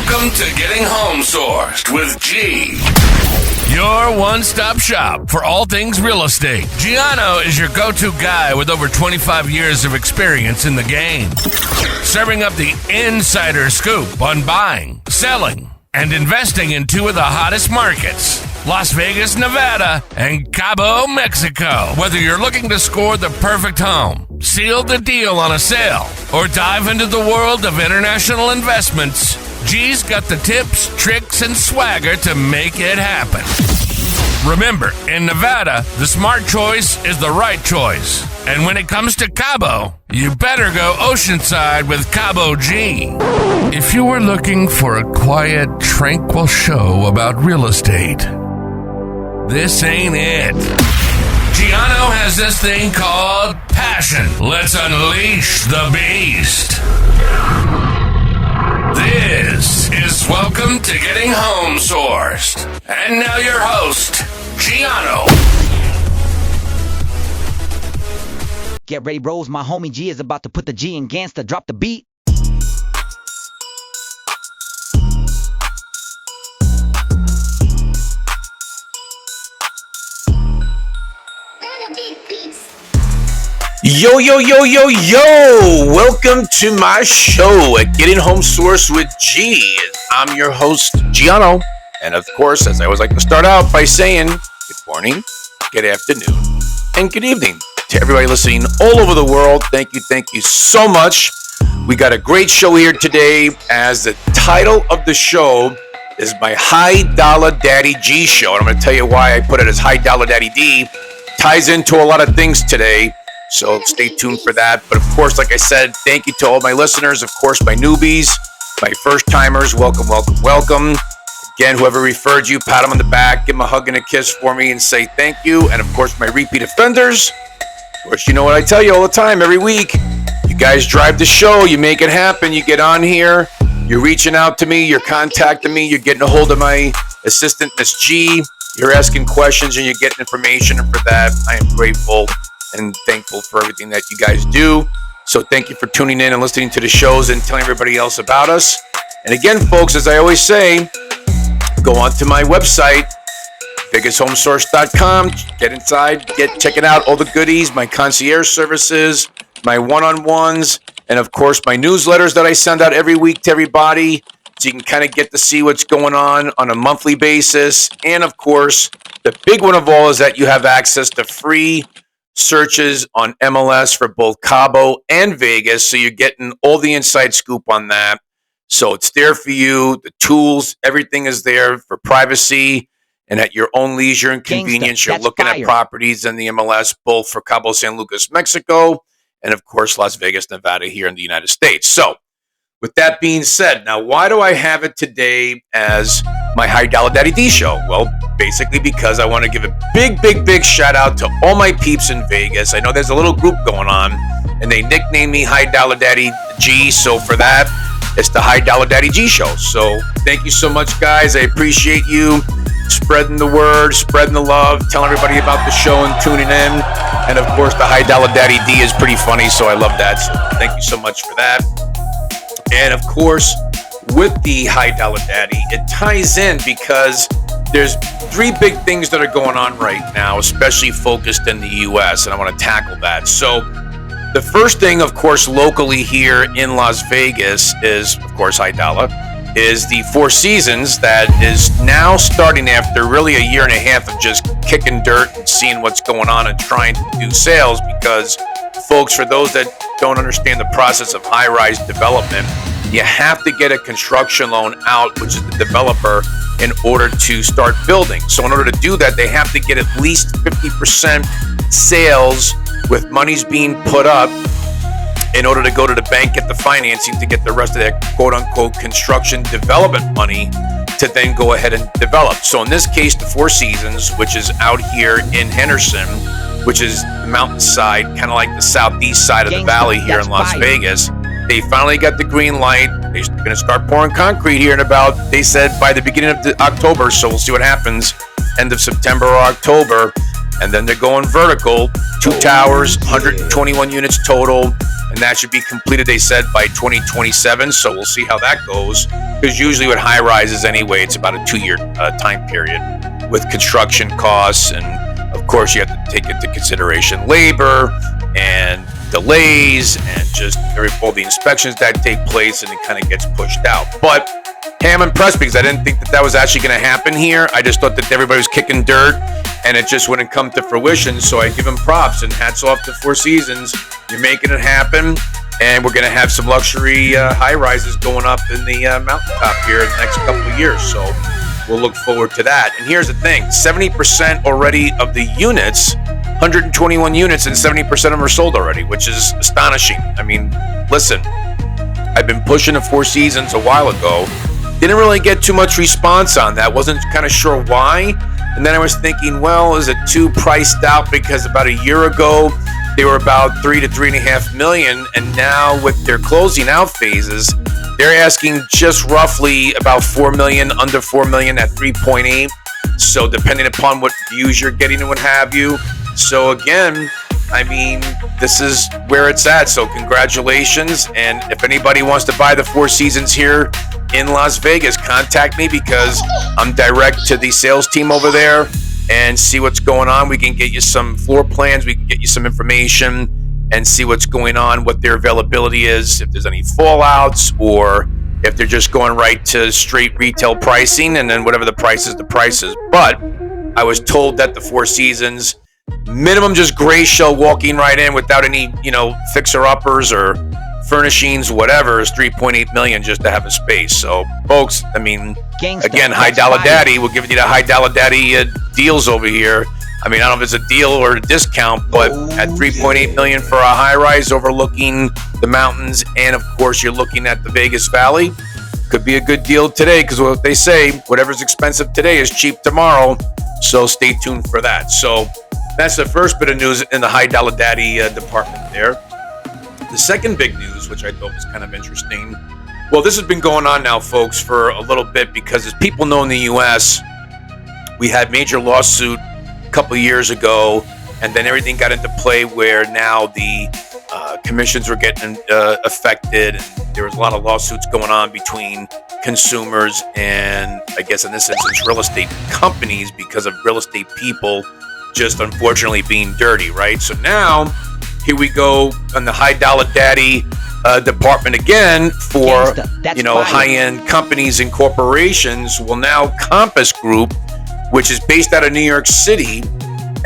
Welcome to Getting Home Sourced with G. Your one-stop shop for all things real estate. Gianno is your go-to guy with over 25 years of experience in the game, serving up the insider scoop on buying, selling, and investing in two of the hottest markets, Las Vegas, Nevada, and Cabo, Mexico. Whether you're looking to score the perfect home, seal the deal on a sale, or dive into the world of international investments, G's got the tips, tricks, and swagger to make it happen. Remember, in Nevada, the smart choice is the right choice. And when it comes to Cabo, you better go oceanside with Cabo G. If you were looking for a quiet, tranquil show about real estate, this ain't it. Gianno has this thing called passion. Let's unleash the beast. This is Welcome to Getting Home Sourced. And now your host, Gianno. Get ready, bros. My homie G is about to put the G in gangsta. Drop the beat. Yo, yo, yo, yo, yo! Welcome to my show at Getting Home Source with G. I'm your host, Gianno. And of course, as I always like to start out by saying, good morning, good afternoon, and good evening to everybody listening all over the world. Thank you so much. We got a great show here today, as the title of the show is my High Dollar Daddy G show. And I'm going to tell you why I put it as High Dollar Daddy D. Ties into a lot of things today. So stay tuned for that. But of course, like I said, thank you to all my listeners. Of course, my newbies, my first timers, welcome. Again, whoever referred you, pat them on the back, give them a hug and a kiss for me and say thank you. And of course, my repeat offenders, of course, you know what I tell you all the time, every week. You guys drive the show, you make it happen, you get on here, you're reaching out to me, you're contacting me, you're getting a hold of my assistant, Miss G. You're asking questions and you're getting information. And for that, I am grateful and thankful for everything that you guys do. So thank you for tuning in and listening to the shows and telling everybody else about us. And again, folks, as I always say, go on to my website, biggesthomesource.com. Get inside, check it out, all the goodies, my concierge services, my one-on-ones, and of course, my newsletters that I send out every week to everybody, so you can kind of get to see what's going on a monthly basis. And of course, the big one of all is that you have access to free searches on MLS for both Cabo and Vegas. So you're getting all the inside scoop on that. So it's there for you. The tools, everything is there for privacy and at your own leisure and convenience. You're looking at properties in the MLS, both for Cabo San Lucas, Mexico, and of course, Las Vegas, Nevada here in the United States. So with that being said, now why do I have it today as my High Dollar Daddy D show? Well, basically because I want to give a big shout out to all my peeps in Vegas. I know there's a little group going on and they nicknamed me High Dollar Daddy G. So for that, it's the High Dollar Daddy G show. So thank you so much, guys. I appreciate you spreading the word, spreading the love, telling everybody about the show and tuning in. And of course, the High Dollar Daddy D is pretty funny, so I love that. So thank you so much for that. And of course, with the High Dollar Daddy, it ties in because there's three big things that are going on right now, especially focused in the U.S., and I want to tackle that. So the first thing, of course, locally here in Las Vegas is, of course, High Dollar, is the Four Seasons that is now starting after really a year and a half of just kicking dirt and seeing what's going on and trying to do sales. Because, folks, for those that don't understand the process of high-rise development, you have to get a construction loan out, which is the developer, in order to start building. So in order to do that, they have to get at least 50% sales with monies being put up in order to go to the bank, get the financing to get the rest of that quote-unquote construction development money to then go ahead and develop. So in this case, the Four Seasons, which is out here in Henderson, which is the mountainside, kind of like the southeast side of the valley here in Las Vegas, they finally got the green light. They're going to start pouring concrete here in about, they said, by the beginning of October. So we'll see what happens, end of September or October. and then they're going vertical, 2 towers, 121 units total, and that should be completed, they said, by 2027. So we'll see how that goes, because usually with high rises anyway, it's about a 2-year time period with construction costs, and of course you have to take into consideration labor and delays and just all the inspections that take place, and it kind of gets pushed out. But hey, I'm impressed because I didn't think that was actually going to happen here. I just thought that everybody was kicking dirt and it just wouldn't come to fruition. So I give them props and hats off to Four Seasons. You're making it happen, and we're going to have some luxury high rises going up in the mountaintop here in the next couple of years. So we'll look forward to that. And here's the thing, 70% already of the units, 121 units, and 70% of them are sold already, which is astonishing. I mean, listen, I've been pushing the Four Seasons a while ago. Didn't really get too much response on that. Wasn't kind of sure why. And then I was thinking, well, is it too priced out? Because about a year ago, they were about 3 to 3.5 million. And now with their closing out phases, they're asking just roughly about 4 million, under 4 million at 3.8. So depending upon what views you're getting and what have you. So again, I mean, this is where it's at. So congratulations. And if anybody wants to buy the Four Seasons here in Las Vegas, contact me, because I'm direct to the sales team over there, and see what's going on. We can get you some floor plans. We can get you some information and see what's going on, what their availability is, if there's any fallouts, or if they're just going right to straight retail pricing, and then whatever the price is, the price is. But I was told that the Four Seasons, minimum just gray shell walking right in without any, fixer-uppers or furnishings, whatever, is 3.8 million just to have a space. So, folks, I mean, again, High Dollar Daddy, we're giving you the High Dollar Daddy deals over here. I mean, I don't know if it's a deal or a discount, but at 3.8 million for a high-rise overlooking the mountains, and of course, you're looking at the Vegas Valley, could be a good deal today, because what they say, whatever's expensive today is cheap tomorrow. So stay tuned for that. So that's the first bit of news in the High Dollar Daddy department there. The second big news, which I thought was kind of interesting, well, this has been going on now, folks, for a little bit, because as people know in the U.S., we had major lawsuit a couple of years ago, and then everything got into play where now the commissions were getting affected, and there was a lot of lawsuits going on between consumers and, I guess in this instance, real estate companies, because of real estate people just unfortunately being dirty, right? So now, here we go on the High Dollar Daddy department again for, high-end companies and corporations. Well, now Compass Group, which is based out of New York City,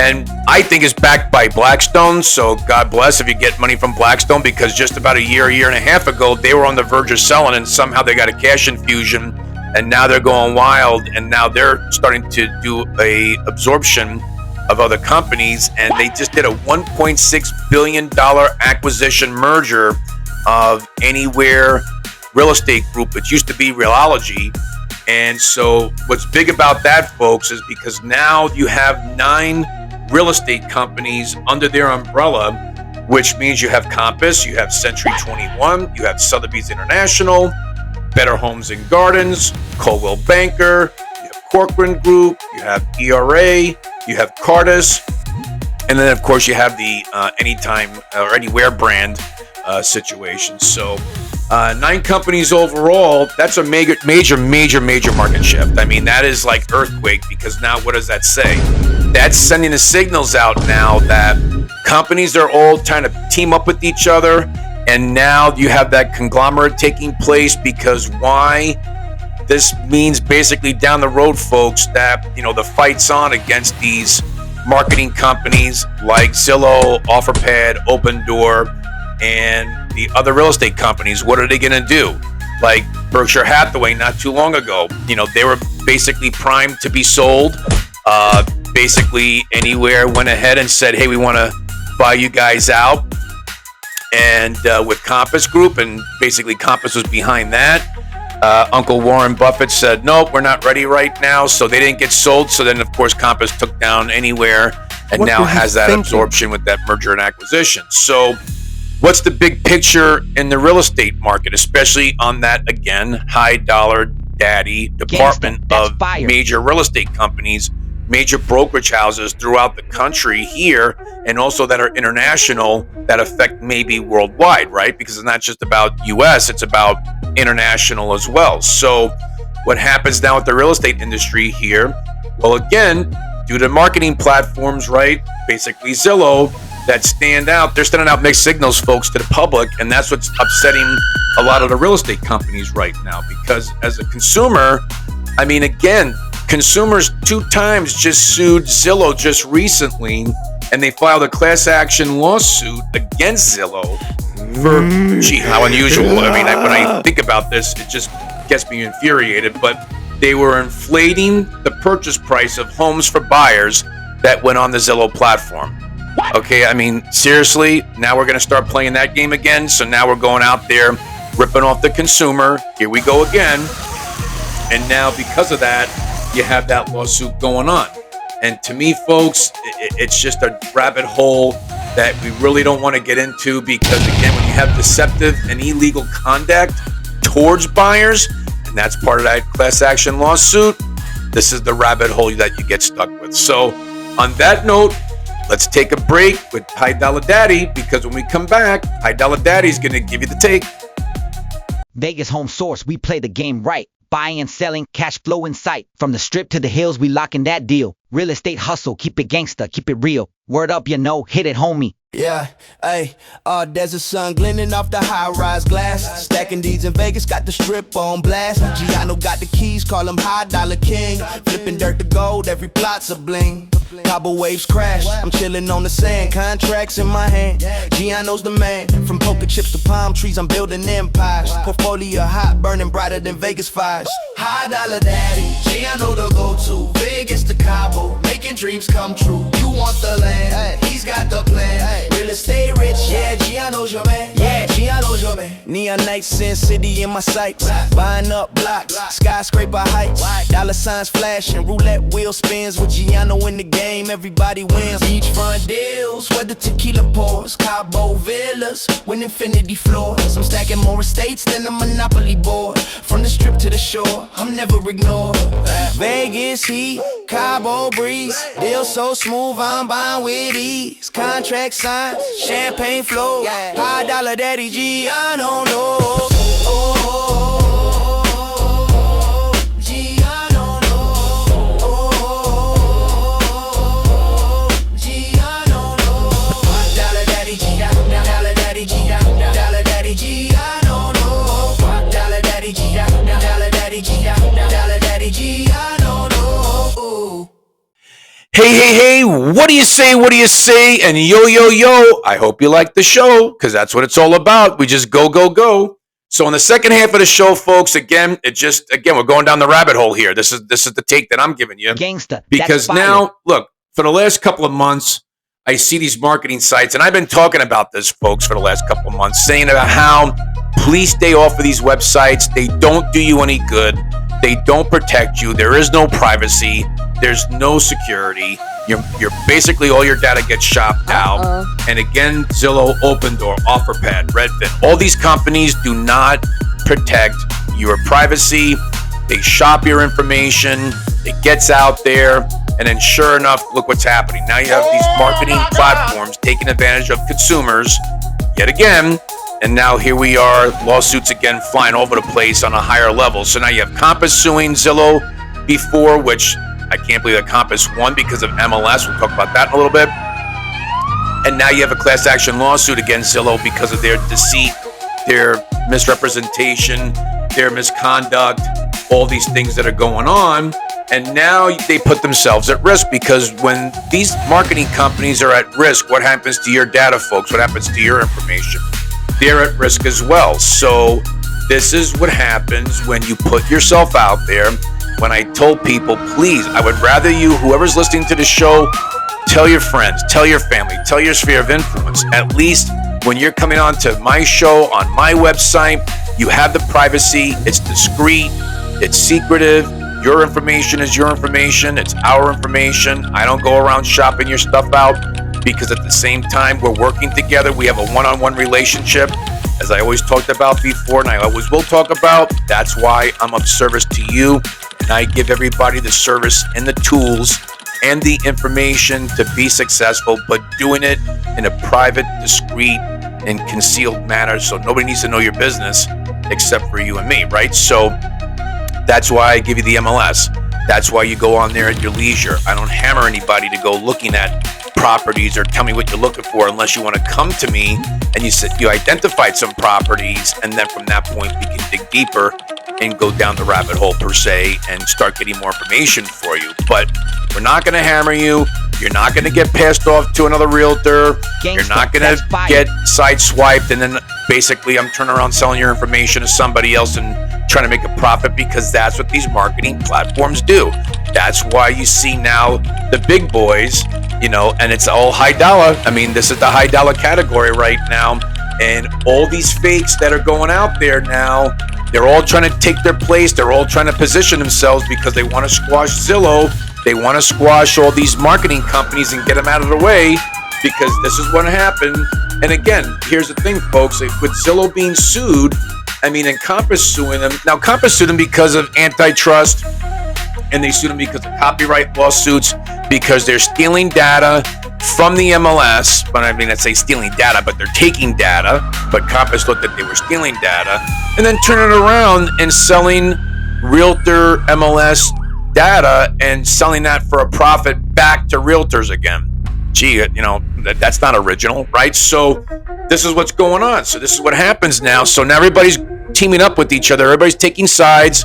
and I think is backed by Blackstone. So God bless if you get money from Blackstone, because just about a year and a half ago, they were on the verge of selling, and somehow they got a cash infusion, and now they're going wild, and now they're starting to do a absorption of other companies, and they just did a $1.6 billion acquisition merger of Anywhere Real Estate Group. It used to be Realology. And so what's big about that, folks, is because now you have 9 real estate companies under their umbrella, which means you have Compass, you have Century 21, you have Sotheby's International, Better Homes and Gardens, Coldwell Banker, you have Corcoran Group, you have ERA, you have Cardis, and then of course you have the Anytime or Anywhere brand situation. So 9 companies overall. That's a major market shift. I mean, that is like earthquake, because now what does that say? That's sending the signals out now that companies are all trying to team up with each other, and now you have that conglomerate taking place. Because why? This means basically down the road, folks, that the fight's on against these marketing companies like Zillow, OfferPad, Open Door, and the other real estate companies. What are they going to do? Like Berkshire Hathaway not too long ago, they were basically primed to be sold. Basically Anywhere went ahead and said, hey, we want to buy you guys out. And with Compass Group, and basically Compass was behind that. Uncle Warren Buffett said, nope, we're not ready right now. So they didn't get sold. So then, of course, Compass took down Anywhere, and what now has that absorption with that merger and acquisition. So what's the big picture in the real estate market, especially on that, again, High Dollar Daddy department of major real estate companies major brokerage houses throughout the country here, and also that are international, that affect maybe worldwide, right? Because it's not just about US, it's about international as well. So what happens now with the real estate industry here? Well, again, due to marketing platforms, right? Basically Zillow, that stand out. They're sending out mixed signals, folks, to the public, and that's what's upsetting a lot of the real estate companies right now. Because as a consumer, I mean, again, consumers 2 times just sued Zillow just recently, and they filed a class action lawsuit against Zillow for, gee, how unusual. I mean, when I think about this, it just gets me infuriated, but they were inflating the purchase price of homes for buyers that went on the Zillow platform. Okay, I mean, seriously, now we're going to start playing that game again. So now we're going out there, ripping off the consumer. Here we go again. And now because of that, you have that lawsuit going on. And to me, folks, it's just a rabbit hole that we really don't want to get into, because, again, when you have deceptive and illegal conduct towards buyers, and that's part of that class action lawsuit, this is the rabbit hole that you get stuck with. So on that note, let's take a break with High Dollar Daddy, because when we come back, High Dollar Daddy is going to give you the take. Vegas home source, we play the game right. Buying and selling, cash flow in sight. From the strip to the hills, we locking that deal. Real estate hustle, keep it gangsta, keep it real. Word up, you know, hit it, homie. Yeah, hey, there's a sun glinting off the high-rise glass. Stacking deeds in Vegas, got the strip on blast. Gianno got the keys, call him High Dollar King. Flipping dirt to gold, every plot's a bling. Cobble waves crash, I'm chilling on the sand. Contracts in my hand, Gianno's the man. From poker chips to palm trees, I'm building empires. Portfolio hot, burning brighter than Vegas fires. High Dollar Daddy, Gianno the go-to. Vegas to Cabo, making dreams come true. You want the land, he's got the plan. Real estate rich, yeah, Gianno's your man. Yeah, Gianno's your man. Neon nights, Sin City in my sights. Buying up blocks, skyscraper heights. Dollar signs flashing, roulette wheel spins. With Gianno in the game, everybody wins. Beachfront deals, where the tequila pours. Cabo villas, with infinity floors. I'm stacking more estates than a monopoly board. From the strip to the shore, I'm never ignored. Vegas heat, Cabo breeze. Deal so smooth, I'm buying with ease. Contract signs, champagne flow. High Dollar Daddy Gianno, no. Hey, what do you say? What do you say? And yo, I hope you like the show, because that's what it's all about. We just go. So in the second half of the show, folks, again, we're going down the rabbit hole here. This is the take that I'm giving you. Gangsta. Because now, look, for the last couple of months, I see these marketing sites, and I've been talking about this, folks, for the last couple of months, saying about how please stay off of these websites. They don't do you any good. They don't protect you. There is no privacy. There's no security. You're basically, all your data gets shopped out. And again, Zillow, Open Door, OfferPad, Redfin, all these companies do not protect your privacy. They shop your information. It gets out there. And then sure enough, look what's happening. Now you have these marketing platforms taking advantage of consumers yet again. And now here we are, lawsuits again flying all over the place on a higher level. So now you have Compass suing Zillow before, which I can't believe that Compass won because of MLS. We'll talk about that in a little bit. And now you have a class action lawsuit against Zillow because of their deceit, their misrepresentation, their misconduct, all these things that are going on. And now they put themselves at risk, because when these marketing companies are at risk, what happens to your data, folks? What happens to your information? They're at risk as well. So this is what happens when you put yourself out there. When I told people, please, I would rather you, whoever's listening to the show, tell your friends, tell your family, tell your sphere of influence. At least when you're coming on to my show on my website, you have the privacy. It's discreet. It's secretive. Your information is your information. It's our information. I don't go around shopping your stuff out, because at the same time, we're working together. We have a one-on-one relationship, as I always talked about before, and I always will talk about. That's why I'm of service to you, and I give everybody the service and the tools and the information to be successful, but doing it in a private, discreet, and concealed manner, so nobody needs to know your business except for you and me, right? So that's why I give you the MLS. That's why you go on there at your leisure. I don't hammer anybody to go looking at properties or tell me what you're looking for unless you want to come to me and you identified some properties, and then from that point we can dig deeper and go down the rabbit hole per se and start getting more information for you. But we're not going to hammer you. You're not going to get passed off to another realtor. You're not going to get sideswiped and then basically I'm turning around selling your information to somebody else and trying to make a profit, because that's what these marketing platforms do. That's why you see now the big boys, and it's all high dollar. I mean, this is the high dollar category right now. And all these fakes that are going out there now, they're all trying to take their place. They're all trying to position themselves because they want to squash Zillow. They want to squash all these marketing companies and get them out of the way, because this is what happened. And again, here's the thing, folks. With Zillow being sued, and Compass suing them. Now, Compass sued them because of antitrust, and they sued them because of copyright lawsuits, because they're stealing data from the MLS. But I'd say stealing data, but they're taking data. But Compass looked that they were stealing data and then turning it around and selling Realtor MLS data and selling that for a profit back to realtors again. Gee, that's not original, right? So this is what's going on. So this is what happens now. So now everybody's teaming up with each other. Everybody's taking sides.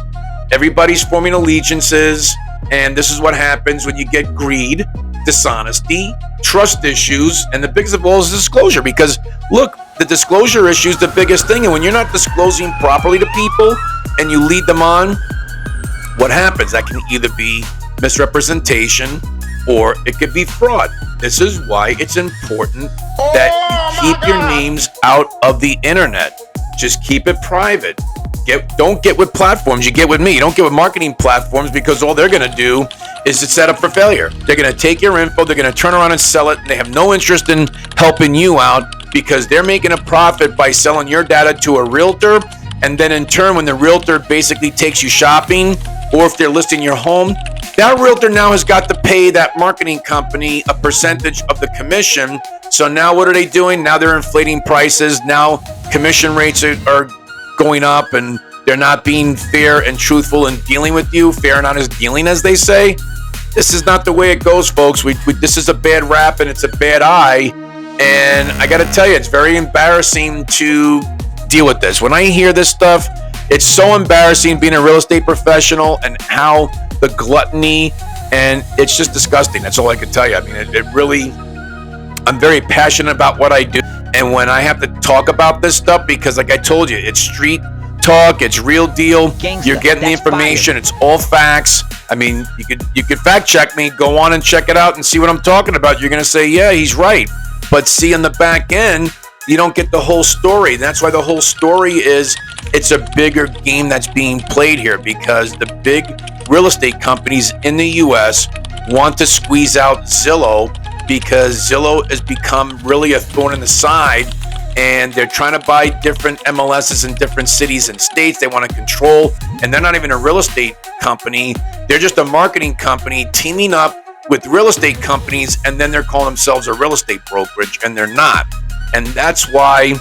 Everybody's forming allegiances. And this is what happens when you get greed, dishonesty, trust issues, and the biggest of all is disclosure. Because look, the disclosure issue is the biggest thing. And when you're not disclosing properly to people and you lead them on, what happens? That can either be misrepresentation or it could be fraud. This is why it's important that you keep your names out of the internet. Just keep it private. Don't get with platforms. You get with me. You don't get with marketing platforms, because all they're going to do is to set up for failure. They're going to take your info. They're going to turn around and sell it. And they have no interest in helping you out, because they're making a profit by selling your data to a realtor. And then in turn, when the realtor basically takes you shopping, or if they're listing your home, that realtor now has got to pay that marketing company a percentage of the commission. So now what are they doing? Now they're inflating prices. Now commission rates are going up, and they're not being fair and truthful in dealing with you. Fair and honest dealing, as they say. This is not the way it goes, folks. This is a bad rap, and it's a bad eye. And I got to tell you, it's very embarrassing to deal with this. When I hear this stuff, it's so embarrassing being a real estate professional, and how the gluttony, and it's just disgusting. That's all I can tell you. It really, I'm very passionate about what I do. And when I have to talk about this stuff, because like I told you, it's street talk, it's real deal. You're getting the information. It's all facts. You could fact check me, go on and check it out and see what I'm talking about. You're going to say, yeah, he's right. But see, on the back end, you don't get the whole story. That's why the whole story is, it's a bigger game that's being played here, because the big real estate companies in the U.S. want to squeeze out Zillow, because Zillow has become really a thorn in the side, and they're trying to buy different MLSs in different cities and states. They want to control, and they're not even a real estate company. They're just a marketing company teaming up with real estate companies, and then they're calling themselves a real estate brokerage, and they're not. And that's why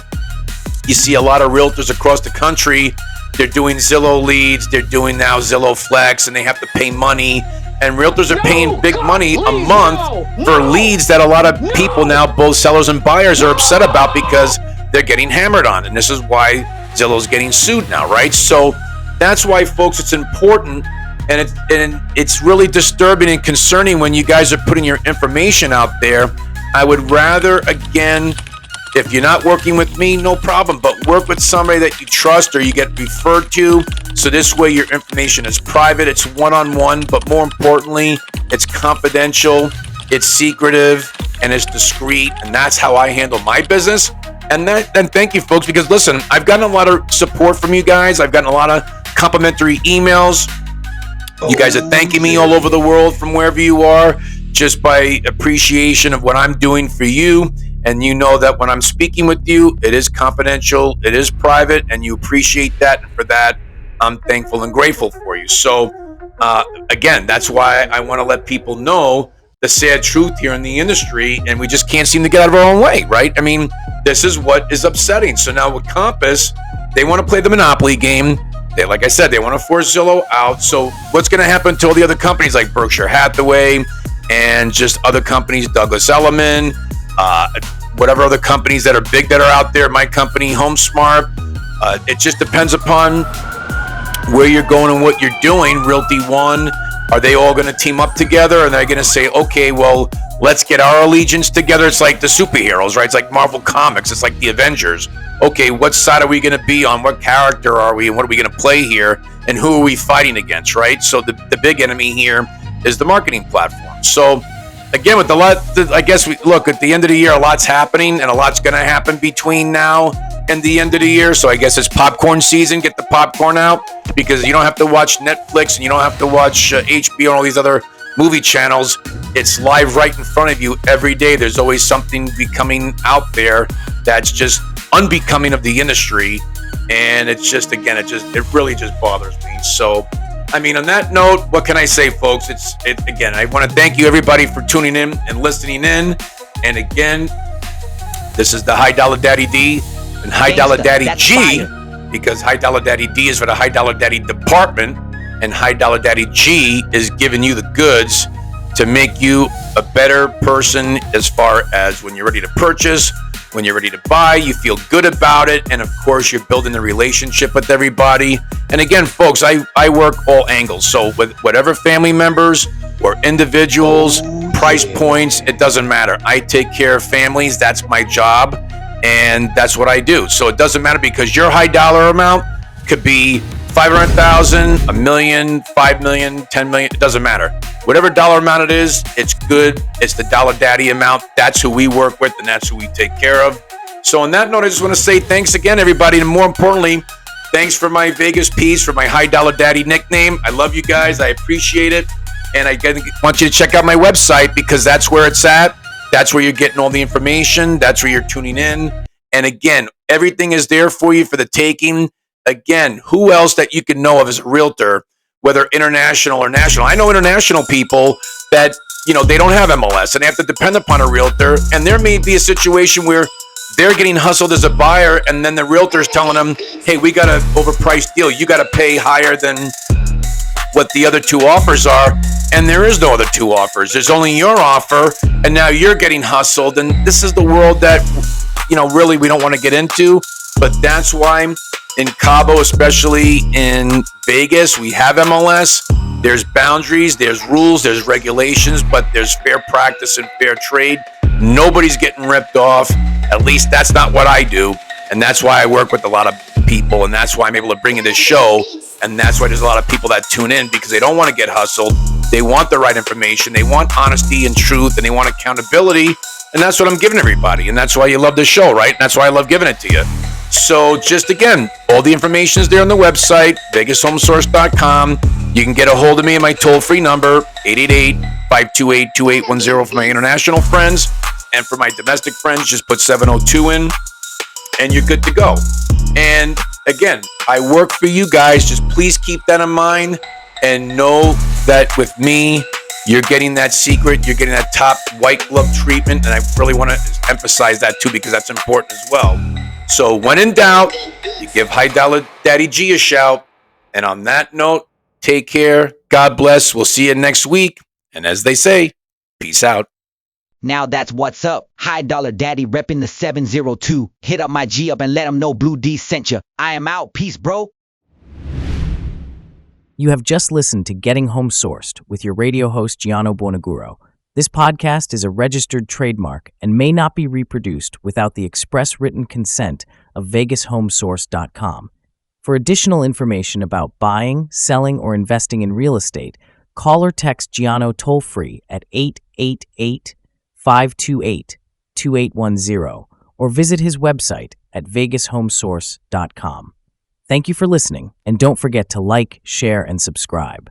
you see a lot of realtors across the country, they're doing Zillow leads, they're doing now Zillow Flex, and they have to pay money. And realtors are paying big money a month for leads that a lot of people now, both sellers and buyers, are upset about, because they're getting hammered on. And this is why Zillow's getting sued now, right? So that's why, folks, it's important, and it's really disturbing and concerning when you guys are putting your information out there. I would rather, again, if you're not working with me, no problem, but work with somebody that you trust or you get referred to. So this way your information is private, it's one-on-one, but more importantly, it's confidential, it's secretive, and it's discreet. And that's how I handle my business. And thank you, folks, because listen, I've gotten a lot of support from you guys. I've gotten a lot of complimentary emails. You guys are thanking me all over the world from wherever you are, just by appreciation of what I'm doing for you. And you know that when I'm speaking with you, it is confidential, it is private, and you appreciate that. And for that, I'm thankful and grateful for you. So, again, that's why I want to let people know the sad truth here in the industry, and we just can't seem to get out of our own way, right? I mean, this is what is upsetting. So now with Compass, they want to play the monopoly game. They, like I said, they want to force Zillow out. So what's going to happen to all the other companies like Berkshire Hathaway and just other companies, Douglas Elliman, whatever other companies that are big that are out there, my company, HomeSmart. It just depends upon where you're going and what you're doing. Realty One, are they all going to team up together? And they're going to say, okay, well, let's get our allegiance together. It's like the superheroes, right? It's like Marvel Comics. It's like the Avengers. Okay, what side are we going to be on? What character are we? And what are we going to play here? And who are we fighting against, right? So the big enemy here is the marketing platform. So again, with I guess we look at the end of the year, a lot's happening and a lot's going to happen between now and the end of the year. So I guess it's popcorn season. Get the popcorn out, because you don't have to watch Netflix and you don't have to watch HBO and all these other movie channels. It's live right in front of you every day. There's always something becoming out there that's just unbecoming of the industry. And it's just, again, it really just bothers me. So, I mean, on that note, what can I say, folks? Again, I want to thank you, everybody, for tuning in and listening in. And again, this is the High Dollar Daddy D and High Dollar Daddy G, because High Dollar Daddy D is for the High Dollar Daddy department, and High Dollar Daddy G is giving you the goods to make you a better person as far as when you're ready to purchase, when you're ready to buy, you feel good about it, and of course you're building a relationship with everybody. And again, folks, I work all angles, so with whatever family members or individuals, price points, it doesn't matter. I take care of families. That's my job, and that's what I do. So it doesn't matter, because your high dollar amount could be 500,000, a million, 5 million, 10 million. It doesn't matter. Whatever dollar amount it is, it's good. It's the Dollar Daddy amount. That's who we work with, and that's who we take care of. So on that note, I just want to say thanks again, everybody. And more importantly, thanks for my Vegas piece, for my High Dollar Daddy nickname. I love you guys. I appreciate it. And I want you to check out my website, because that's where it's at. That's where you're getting all the information. That's where you're tuning in. And again, everything is there for you for the taking. Again, who else that you can know of as a realtor, whether international or national? I know international people that, they don't have MLS and they have to depend upon a realtor. And there may be a situation where they're getting hustled as a buyer, and then the realtor's telling them, hey, we got an overpriced deal. You got to pay higher than what the other two offers are. And there is no other two offers. There's only your offer, and now you're getting hustled. And this is the world that, really we don't want to get into. But that's why in Cabo, especially in Vegas, we have MLS. There's boundaries, there's rules, there's regulations, but there's fair practice and fair trade. Nobody's getting ripped off. At least that's not what I do. And that's why I work with a lot of people, and that's why I'm able to bring in this show. And that's why there's a lot of people that tune in, because they don't want to get hustled. They want the right information. They want honesty and truth, and they want accountability. And that's what I'm giving everybody. And that's why you love this show, right? And that's why I love giving it to you. So just again, all the information is there on the website, VegasHomeSource.com. You can get a hold of me at my toll-free number, 888-528-2810 for my international friends. And for my domestic friends, just put 702 in, and you're good to go. And again, I work for you guys. Just please keep that in mind, and know that with me, you're getting that secret. You're getting that top white glove treatment. And I really want to emphasize that too, because that's important as well. So when in doubt, you give High Dollar Daddy G a shout. And on that note, take care. God bless. We'll see you next week. And as they say, peace out. Now that's what's up. High Dollar Daddy repping the 702. Hit up my G up and let him know Blue D sent you. I am out. Peace, bro. You have just listened to Getting Home Sourced with your radio host, Gianno Buonaguro. This podcast is a registered trademark and may not be reproduced without the express written consent of VegasHomeSource.com. For additional information about buying, selling, or investing in real estate, call or text Gianno toll-free at 888-528-2810 or visit his website at VegasHomeSource.com. Thank you for listening, and don't forget to like, share, and subscribe.